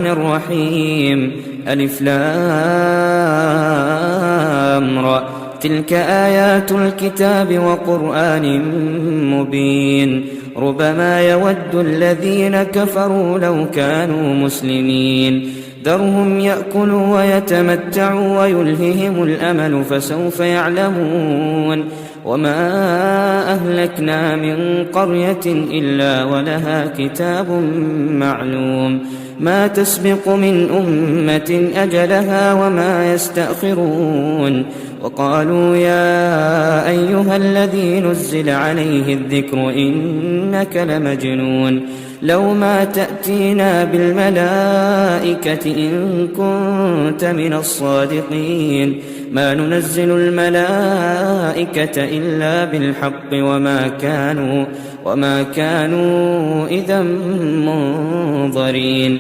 الرحيم ألف لام را تلك آيات الكتاب وقرآن مبين ربما يود الذين كفروا لو كانوا مسلمين ذرهم يأكلوا ويتمتعوا ويلههم الأمل فسوف يعلمون وما أهلكنا من قرية إلا ولها كتاب معلوم ما تسبق من أمة أجلها وما يستأخرون وقالوا يا أيها الذي نزل عليه الذكر إنك لمجنون لو ما تأتينا بالملائكة إن كنت من الصادقين ما ننزل الملائكة إلا بالحق وما كانوا إذا منظرين